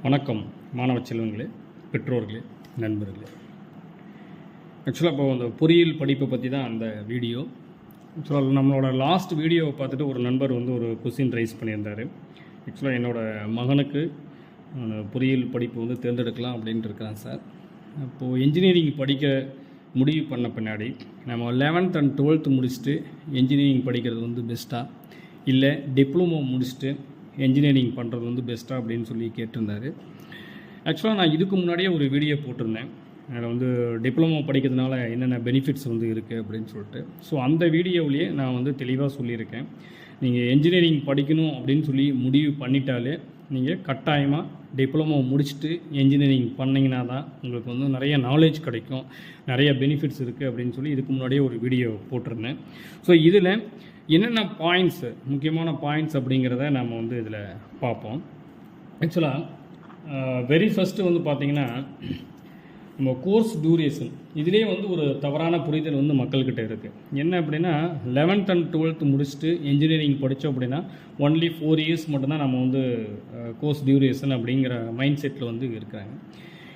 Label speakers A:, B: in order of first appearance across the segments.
A: வணக்கம் மாணவ செல்வங்களே, பெற்றோர்களே, நண்பர்களே. ஆக்சுவலாக இப்போ அந்த பொறியியல் படிப்பை பற்றி தான் அந்த வீடியோ. ஆக்சுவலாக நம்மளோட லாஸ்ட் வீடியோவை பார்த்துட்டு ஒரு நண்பர் ஒரு கொஸ்டின் ரைஸ் பண்ணியிருந்தார். ஆக்சுவலாக என்னோடய மகனுக்கு பொறியியல் படிப்பு தேர்ந்தெடுக்கலாம் அப்படின்ட்டு இருக்கிறேன் சார். இப்போது இன்ஜினியரிங் படிக்க முடிவு பண்ண பின்னாடி நம்ம 11th and 12th முடிச்சுட்டு இன்ஜினியரிங் படிக்கிறது பெஸ்ட்டாக, இல்லை டிப்ளமோ முடிச்சுட்டு என்ஜினியரிங் பண்ணுறது பெஸ்ட்டாக அப்படின்னு சொல்லி கேட்டிருந்தார். ஆக்சுவலாக நான் இதுக்கு முன்னாடியே ஒரு வீடியோ போட்டிருந்தேன். அதில் டிப்ளமோ படிக்கிறதுனால என்னென்ன பெனிஃபிட்ஸ் இருக்குது அப்படின்னு சொல்லிட்டு. ஸோ அந்த வீடியோவிலேயே நான் தெளிவாக சொல்லியிருக்கேன். நீங்கள் என்ஜினியரிங் படிக்கணும் அப்படின்னு சொல்லி முடிவு பண்ணிட்டாலே நீங்கள் கட்டாயமாக டிப்ளமோ முடிச்சுட்டு என்ஜினியரிங் பண்ணிங்கன்னா தான் உங்களுக்கு நிறைய நாலேஜ் கிடைக்கும், நிறைய பெனிஃபிட்ஸ் இருக்குது அப்படின்னு சொல்லி இதுக்கு முன்னாடியே ஒரு வீடியோ போட்டிருந்தேன். ஸோ இதில் என்னென்ன பாயிண்ட்ஸு, முக்கியமான பாயிண்ட்ஸ் அப்படிங்கிறத நம்ம இதில் பார்ப்போம். ஆக்சுவலாக வெரி ஃபஸ்ட்டு பார்த்திங்கன்னா நம்ம கோர்ஸ் டியூரேஷன், இதிலே ஒரு தவறான புரிதல் மக்கள்கிட்ட இருக்குது. என்ன அப்படின்னா 11th and 12th முடிச்சுட்டு இன்ஜினியரிங் படித்தோம் அப்படின்னா ஒன்லி 4 years மட்டும்தான் நம்ம கோர்ஸ் டியூரேஷன் அப்படிங்கிற மைண்ட் செட்டில் இருக்கிறாங்க.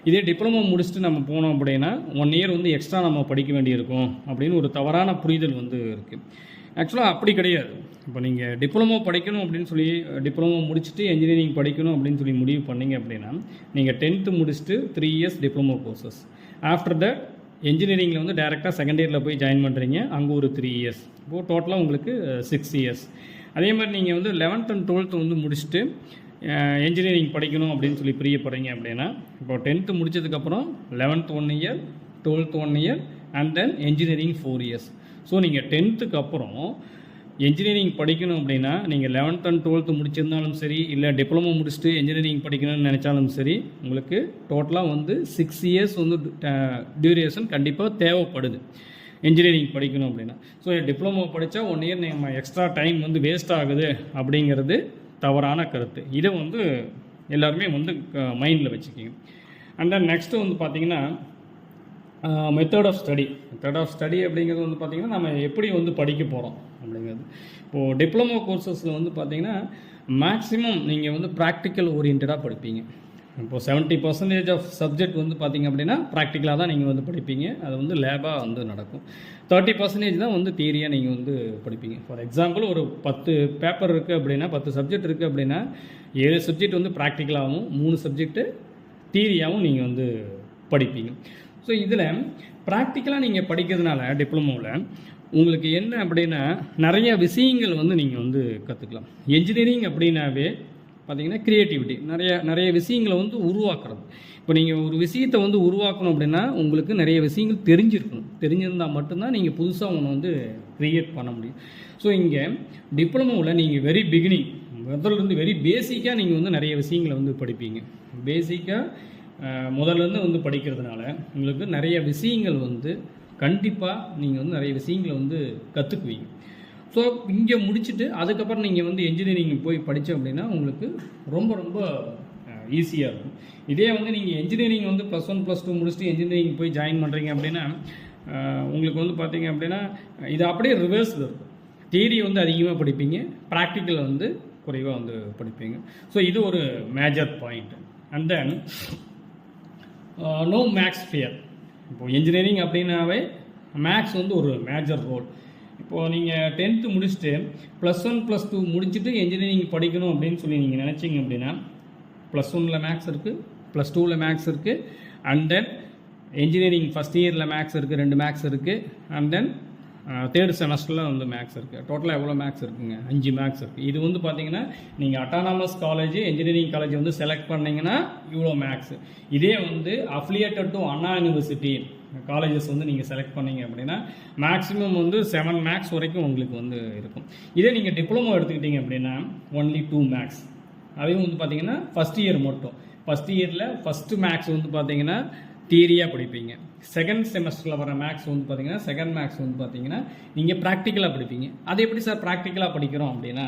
A: இதே டிப்ளமோ முடிச்சுட்டு நம்ம போனோம் அப்படின்னா 1 year எக்ஸ்ட்ரா நம்ம படிக்க வேண்டியிருக்கும் அப்படின்னு ஒரு தவறான புரிதல் இருக்குது. ஆக்சுவலாக அப்படி கிடையாது. இப்போ நீங்கள் டிப்ளமோ படிக்கணும் அப்படின்னு சொல்லி டிப்ளமோ முடிச்சுட்டு இன்ஜினியரிங் படிக்கணும் அப்படின்னு சொல்லி முடிவு பண்ணிங்க அப்படின்னா நீங்கள் 10th முடிச்சுட்டு 3 years diploma courses. After that இன்ஜினியரிங்கில் டேரெக்டாக செகண்ட் இயரில் போய் ஜாயின் பண்ணுறீங்க, அங்கே ஒரு 3 years. இப்போது டோட்டலாக உங்களுக்கு 6 years. அதே மாதிரி நீங்கள் 11th and 12th முடிச்சுட்டு இன்ஜினியரிங் படிக்கணும் அப்படின்னு சொல்லி பிரியப்படுறீங்க அப்படின்னா இப்போ 10th முடித்ததுக்கப்புறம் 11th 1 year, 12th 1 year and then engineering 4 years. So நீங்கள் 10th அப்புறம் இன்ஜினியரிங் படிக்கணும் அப்படின்னா நீங்கள் 11th and 12th முடிச்சிருந்தாலும் சரி, இல்லை டிப்ளமோ முடிச்சுட்டு இன்ஜினியரிங் படிக்கணும்னு நினச்சாலும் சரி, உங்களுக்கு டோட்டலாக 6 years டியூரேஷன் கண்டிப்பாக தேவைப்படுது இன்ஜினியரிங் படிக்கணும் அப்படின்னா. ஸோ டிப்ளமோ படித்தா 1 year நம்ம எக்ஸ்ட்ரா டைம் வேஸ்ட் ஆகுது அப்படிங்கிறது தவறான கருத்து. இதை எல்லாருமே மைண்டில் வச்சுக்கிங்க. அண்ட் தென் நெக்ஸ்ட்டு பார்த்தீங்கன்னா மெத்தட் ஆஃப் ஸ்டடி அப்படிங்கிறது பார்த்திங்கன்னா நம்ம எப்படி படிக்க போகிறோம் அப்படிங்கிறது. இப்போது டிப்ளமோ கோர்சஸில் பார்த்திங்கன்னா மேக்ஸிமம் நீங்கள் ப்ராக்டிக்கல் ஓரியன்டாக படிப்பீங்க. இப்போது 70% ஆஃப் சப்ஜெக்ட் பார்த்திங்க அப்படின்னா ப்ராக்டிக்கலாக தான் நீங்கள் படிப்பீங்க. அது லேபாக நடக்கும். 30% தான் தியரியாக நீங்கள் படிப்பீங்க. ஃபார் எக்ஸாம்பிள் ஒரு 10 பேப்பர் இருக்குது அப்படின்னா, 10 சப்ஜெக்ட் இருக்குது அப்படின்னா 7 சப்ஜெக்ட் ப்ராக்டிக்கலாகவும் 3 சப்ஜெக்ட்டு தியரியாகவும் நீங்கள் படிப்பீங்க. ஸோ இதில் ப்ராக்டிக்கலாக நீங்கள் படிக்கிறதுனால டிப்ளமோவில் உங்களுக்கு என்ன அப்படின்னா நிறைய விஷயங்கள் நீங்கள் கற்றுக்கலாம். என்ஜினியரிங் அப்படின்னாவே பார்த்திங்கன்னா க்ரியேட்டிவிட்டி, நிறைய விஷயங்களை உருவாக்குறது. இப்போ நீங்கள் ஒரு விஷயத்தை உருவாக்கணும் அப்படின்னா உங்களுக்கு நிறைய விஷயங்கள் தெரிஞ்சிருந்தால் மட்டும்தான் நீங்கள் புதுசாக ஒன்று க்ரியேட் பண்ண முடியும். ஸோ இங்கே டிப்ளமோவில் நீங்கள் வெரி பிகினிங் முதல்லேருந்து வெரி பேசிக்காக நீங்கள் நிறைய விஷயங்களை படிப்பீங்க. பேசிக்காக முதல்லேருந்து படிக்கிறதுனால உங்களுக்கு நிறைய விஷயங்கள் கண்டிப்பாக நீங்கள் நிறைய விஷயங்களை கற்றுக்குவீங்க. ஸோ இங்கே முடிச்சுட்டு அதுக்கப்புறம் நீங்கள் என்ஜினியரிங் போய் படித்தோம் அப்படின்னா உங்களுக்கு ரொம்ப ரொம்ப ஈஸியாக இருக்கும். இதே நீங்கள் இன்ஜினியரிங் +1 +2 முடிச்சுட்டு இன்ஜினியரிங் போய் ஜாயின் பண்ணுறீங்க அப்படின்னா உங்களுக்கு பார்த்தீங்க அப்படின்னா இது அப்படியே ரிவர்ஸில் இருக்கும். தியரி அதிகமாக படிப்பீங்க, ப்ராக்டிக்கல் குறைவாக படிப்பீங்க. ஸோ இது ஒரு major point. And then no maths fear. இப்போது இன்ஜினியரிங் அப்படின்னாவே மேக்ஸ் ஒரு மேஜர் ரோல். இப்போது நீங்கள் 10th முடிச்சுட்டு +1 +2 முடிச்சுட்டு இன்ஜினியரிங் படிக்கணும் அப்படின்னு சொல்லி நீங்கள் நினச்சிங்க அப்படின்னா +1 மேக்ஸ் இருக்குது, +2 மேக்ஸ் இருக்குது, அண்ட் தென் இன்ஜினியரிங் ஃபஸ்ட் இயரில் மேக்ஸ் இருக்குது, 2 மேக்ஸ் இருக்குது, அண்ட் தென் 3rd செமஸ்டரில் மேக்ஸ் இருக்குது. டோட்டலாக எவ்வளோ மேக்ஸ் இருக்குங்க? 5 மேக்ஸ் இருக்குது. இது பார்த்தீங்கன்னா நீங்கள் autonomous college engineering college select பண்ணிங்கன்னா இவ்வளோ மேக்ஸ். இதே affiliated to Anna university colleges நீங்கள் செலக்ட் பண்ணிங்க அப்படின்னா மேக்ஸிமம் 7 மேக்ஸ் வரைக்கும் உங்களுக்கு இருக்கும். இதே நீங்கள் டிப்ளமோ எடுத்துக்கிட்டிங்க அப்படின்னா ஒன்லி 2 மேக்ஸ். அதையும் பார்த்தீங்கன்னா ஃபஸ்ட் இயர் மட்டும். ஃபஸ்ட் இயரில் ஃபஸ்ட்டு மேக்ஸ் பார்த்தீங்கன்னா தியரியாக படிப்பீங்க. செகண்ட் செமஸ்டரில் வர மேக்ஸ் பார்த்தீங்கன்னா செகண்ட் மேக்ஸ் பார்த்தீங்கன்னா நீங்கள் ப்ராக்டிக்கலாக படிப்பீங்க. அது எப்படி சார் ப்ராக்டிக்கலாக படிக்கிறோம் அப்படின்னா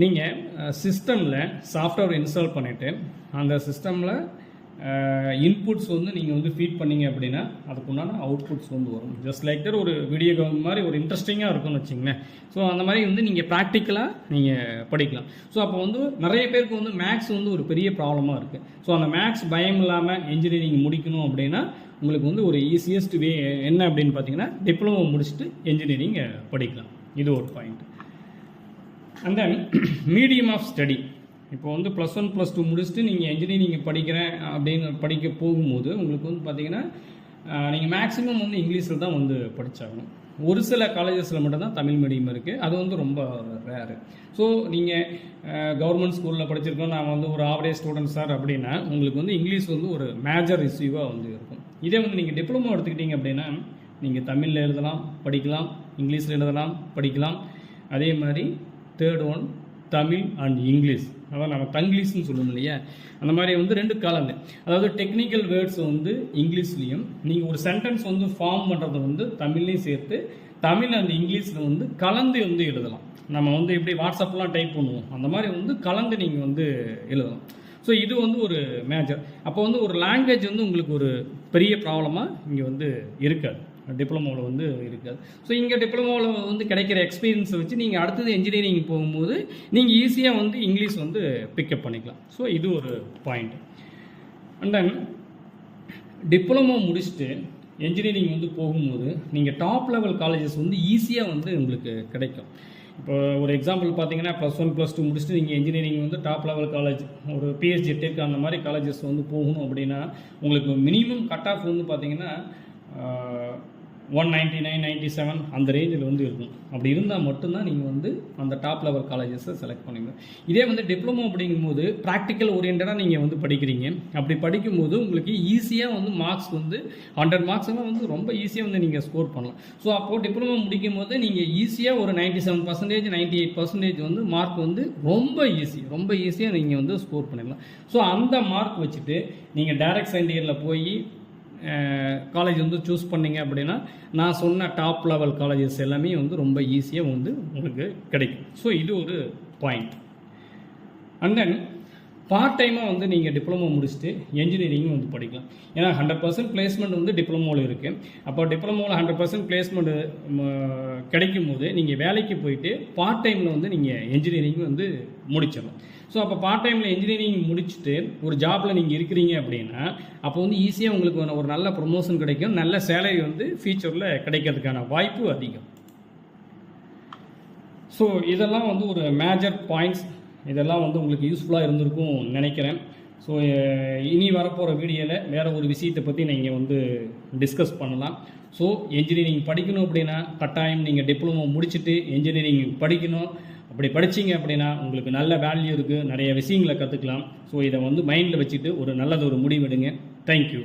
A: நீங்கள் சிஸ்டமில் சாஃப்ட்வேர் இன்ஸ்டால் பண்ணிவிட்டு அந்த சிஸ்டமில் இன்புட்ஸ் வந்து நீங்கள் வந்து ஃபீட் பண்ணீங்க அப்படின்னா அதுக்குண்டான அவுட்புட்ஸ் வந்து வரும். ஜஸ்ட் லைக் தட் ஒரு வீடியோ கேம் மாதிரி ஒரு இன்ட்ரெஸ்டிங்காக இருக்கும்னு வச்சிங்களேன். ஸோ அந்த மாதிரி வந்து நீங்கள் ப்ராக்டிக்கலாக நீங்கள் படிக்கலாம். ஸோ அப்போ வந்து நிறைய பேருக்கு வந்து மேக்ஸ் வந்து ஒரு பெரிய ப்ராப்ளமாக இருக்குது. ஸோ அந்த மேக்ஸ் பயம் இல்லாமல் என்ஜினியரிங் முடிக்கணும் அப்படின்னா உங்களுக்கு வந்து ஒரு ஈஸியஸ்ட் வே என்ன அப்படின்னு பார்த்தீங்கன்னா டிப்ளமோ முடிச்சுட்டு என்ஜினியரிங் படிக்கலாம். இது ஒரு point. And then medium of study. இப்போ வந்து +1 +2 முடிச்சுட்டு நீங்கள் என்ஜினியரிங் படிக்கிறேன் அப்படின்னு படிக்க போகும்போது உங்களுக்கு வந்து பார்த்தீங்கன்னா நீங்கள் மேக்ஸிமம் வந்து இங்கிலீஷில் தான் வந்து படித்தாகணும். ஒரு சில காலேஜஸில் மட்டும்தான் தமிழ் மீடியம் இருக்குது. அது வந்து ரொம்ப ரேரு. ஸோ நீங்கள் கவர்மெண்ட் ஸ்கூலில் படிச்சிருக்கோம், நான் வந்து ஒரு ஆவரேஜ் ஸ்டூடெண்ட் சார் அப்படின்னா உங்களுக்கு வந்து இங்கிலீஷ் வந்து ஒரு மேஜர் இஷ்யூவாக வந்து இருக்கும். இதே வந்து நீங்கள் டிப்ளமோ எடுத்துக்கிட்டீங்க அப்படின்னா நீங்கள் தமிழில் எழுதலாம், படிக்கலாம், இங்கிலீஷில் எழுதலாம், படிக்கலாம். அதே மாதிரி third one Tamil and English, அதான் நம்ம தங்கிலீஷ்னு சொல்லுவோம் இல்லையா, அந்த மாதிரி வந்து 2 கலந்து, அதாவது டெக்னிக்கல் வேர்ட்ஸ் வந்து இங்கிலீஷ்லேயும் நீங்கள் ஒரு சென்டென்ஸ் வந்து ஃபார்ம் பண்ணுறது வந்து தமிழ்லையும் சேர்த்து தமிழ் அண்ட் இங்கிலீஷில் வந்து கலந்து வந்து எழுதலாம். நம்ம வந்து எப்படி வாட்ஸ்அப்லாம் டைப் பண்ணுவோம் அந்த மாதிரி வந்து கலந்து நீங்கள் வந்து எழுதலாம். ஸோ இது வந்து ஒரு மேஜர். அப்போ வந்து ஒரு லாங்குவேஜ் வந்து உங்களுக்கு ஒரு பெரிய ப்ராப்ளமாக இங்கே வந்து இருக்காது, டிப்ளமோவில் வந்து இருக்காது. ஸோ இங்கே டிப்ளமோவில் வந்து கிடைக்கிற எக்ஸ்பீரியன்ஸை வச்சு நீங்கள் அடுத்தது என்ஜினியரிங் போகும்போது நீங்கள் ஈஸியாக வந்து இங்கிலீஷ் வந்து பிக்கப் பண்ணிக்கலாம். ஸோ இது ஒரு பாயிண்ட். அண்ட் தென் டிப்ளமோ முடிச்சுட்டு என்ஜினியரிங் வந்து போகும்போது நீங்கள் டாப் லெவல் காலேஜஸ் வந்து ஈஸியாக வந்து உங்களுக்கு கிடைக்கும். இப்போ ஒரு எக்ஸாம்பிள் பார்த்தீங்கன்னா +1 +2 முடிச்சுட்டு நீங்கள் என்ஜினியரிங் வந்து டாப் லெவல் காலேஜ் ஒரு பிஹெச்டி டெக் அந்த மாதிரி காலேஜஸ் வந்து போகணும் அப்படின்னா உங்களுக்கு மினிமம் கட் ஆஃப் வந்து பார்த்தீங்கன்னா 199, 97 அந்த ரேஞ்சில் வந்து இருக்கும். அப்படி இருந்தால் மட்டும்தான் நீங்கள் வந்து அந்த டாப் லெவல் காலேஜஸை செலக்ட் பண்ணுவீங்க. இதே வந்து டிப்ளமோ அப்படிங்கும்போது ப்ராக்டிக்கல் ஓரியன்டாக நீங்கள் வந்து படிக்கிறீங்க. அப்படி படிக்கும்போது உங்களுக்கு ஈஸியாக வந்து மார்க்ஸ் வந்து 100 மார்க்ஸ்லாம் வந்து ரொம்ப ஈஸியாக வந்து நீங்கள் ஸ்கோர் பண்ணலாம். ஸோ அப்போது டிப்ளமோ முடிக்கும் போது நீங்கள் ஈஸியாக ஒரு 97%, 98% வந்து மார்க் வந்து ரொம்ப ஈஸியாக நீங்கள் வந்து ஸ்கோர் பண்ணிடலாம். ஸோ அந்த மார்க் வச்சுட்டு நீங்கள் டைரக்ட் செகண்ட் இயரில் போய் காலேஜ் வந்து சூஸ் பண்ணிங்க அப்படின்னா நான் சொன்ன டாப் லெவல் காலேஜஸ் எல்லாமே வந்து ரொம்ப ஈஸியாக வந்து உங்களுக்கு கிடைக்கும். ஸோ இது ஒரு பாயிண்ட். அண்ட் தென் பார்ட் டைமாக வந்து நீங்கள் டிப்ளமோ முடிச்சுட்டு என்ஜினியரிங் வந்து படிக்கலாம். ஏன்னா 100% பிளேஸ்மெண்ட் வந்து டிப்ளமோவில் இருக்குது. அப்போ டிப்ளமோவில் 100% பிளேஸ்மெண்ட் கிடைக்கும் போது நீங்கள் வேலைக்கு போயிட்டு பார்ட் டைமில் வந்து நீங்கள் என்ஜினியரிங் வந்து முடிச்சிடலாம். ஸோ அப்போ பார்ட் டைமில் என்ஜினியரிங் முடிச்சுட்டு ஒரு ஜாபில் நீங்கள் இருக்கிறீங்க அப்படின்னா அப்போ வந்து ஈஸியாக உங்களுக்கு ஒரு நல்ல ப்ரொமோஷன் கிடைக்கும், நல்ல சேலரி வந்து ஃபியூச்சரில் கிடைக்கிறதுக்கான வாய்ப்பு அதிகம். ஸோ இதெல்லாம் வந்து ஒரு மேஜர் பாயிண்ட்ஸ். இதெல்லாம் வந்து உங்களுக்கு யூஸ்ஃபுல்லாக இருந்திருக்கும் நினைக்கிறேன். ஸோ இனி வரப்போகிற வீடியோவில் வேறு ஒரு விஷயத்தை பற்றி நீங்கள் வந்து டிஸ்கஸ் பண்ணலாம். ஸோ என்ஜினியரிங் படிக்கணும் அப்படின்னா கட்டாயம் நீங்கள் டிப்ளமோ முடிச்சுட்டு என்ஜினியரிங் படிக்கணும். அப்படி படிச்சிங்க அப்படின்னா உங்களுக்கு நல்ல வேல்யூ இருக்குது, நிறைய விஷயங்களை கற்றுக்கலாம். ஸோ இதை வந்து மைண்டில் வச்சுட்டு ஒரு நல்லது ஒரு முடிவெடுங்க. தேங்க்யூ.